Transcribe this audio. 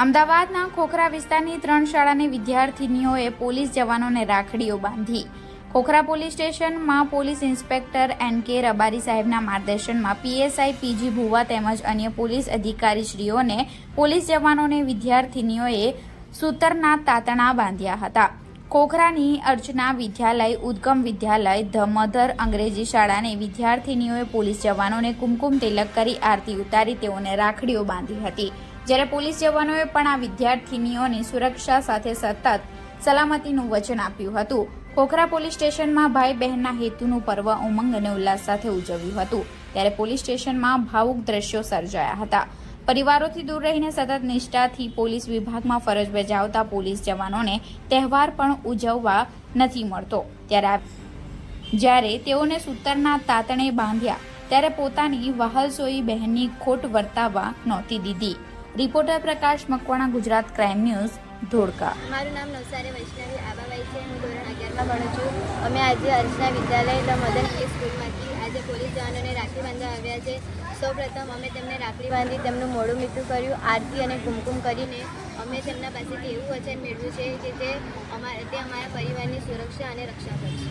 અમદાવાદના ખોખરા વિસ્તારની 3 શાળાની વિદ્યાર્થીનીઓએ પોલીસ જવાનોને રાખડીઓ બાંધી। ખોખરા પોલીસ સ્ટેશનમાં પોલીસ ઇન્સ્પેક્ટર એન.કે. રબારી સાહેબના માર્ગદર્શનમાં પીએસઆઈ પીજી ભુવા તેમજ અન્ય પોલીસ અધિકારીશ્રીઓને પોલીસ જવાનોને વિદ્યાર્થીનીઓએ સૂતરના તાતણા બાંધ્યા હતા। ખોખરાની અર્ચના વિદ્યાલય, ઉદ્ગમ વિદ્યાલય, ધ મધર અંગ્રેજી શાળાની વિદ્યાર્થીનીઓએ પોલીસ જવાનોને કુમકુમ તિલક કરી આરતી ઉતારી તેઓને રાખડીઓ બાંધી હતી। જ્યારે પોલીસ જવાનોએ પણ આ વિદ્યાર્થીનીઓની સુરક્ષા સાથે સતત સલામતીનું વચન આપ્યું હતું। ખોખરા પોલીસ સ્ટેશનમાં ભાઈ બહેનના હેતુનું પર્વ ઉમંગ અને ઉલ્લાસ સાથે ઉજવ્યું હતું। ત્યારે પોલીસ સ્ટેશનમાં ભાવુક દ્રશ્યો સર્જાયા હતા। પરિવારોથી દૂર રહીને સતત નિષ્ઠાથી પોલીસ વિભાગમાં ફરજ બજાવતા પોલીસ જવાનોને તહેવાર પણ ઉજવવા નથી મળતો। જ્યારે તેઓને સૂતરના તાતણે બાંધ્યા ત્યારે પોતાની વહાલસોઈ બહેનની ખોટ વર્તાવવા નહોતી દીધી। રિપોર્ટર પ્રકાશ મકવાણા, ગુજરાત ક્રાઇમ ન્યૂઝ, ધોળકા। મારું નામ નવસારી વૈષ્ણવી આબાબાઈ છે। હું ધોરણ 11માં ભણું છું। અમે આજે અર્ચના વિદ્યાલય ધ મધર ઇંગ્લિશ સ્કૂલમાંથી આજે પોલીસ જવાનોને રાખડી બાંધવા આવ્યા છે। સૌપ્રથમ અમે તેમને રાખડી બાંધી તેમનું મોઢું મીઠું કર્યું, આરતી અને કુમકુમ કરીને અમે તેમના પાસેથી એવું વચન મેળવ્યું છે કે તે અમારા પરિવારની સુરક્ષા અને રક્ષા કરશે।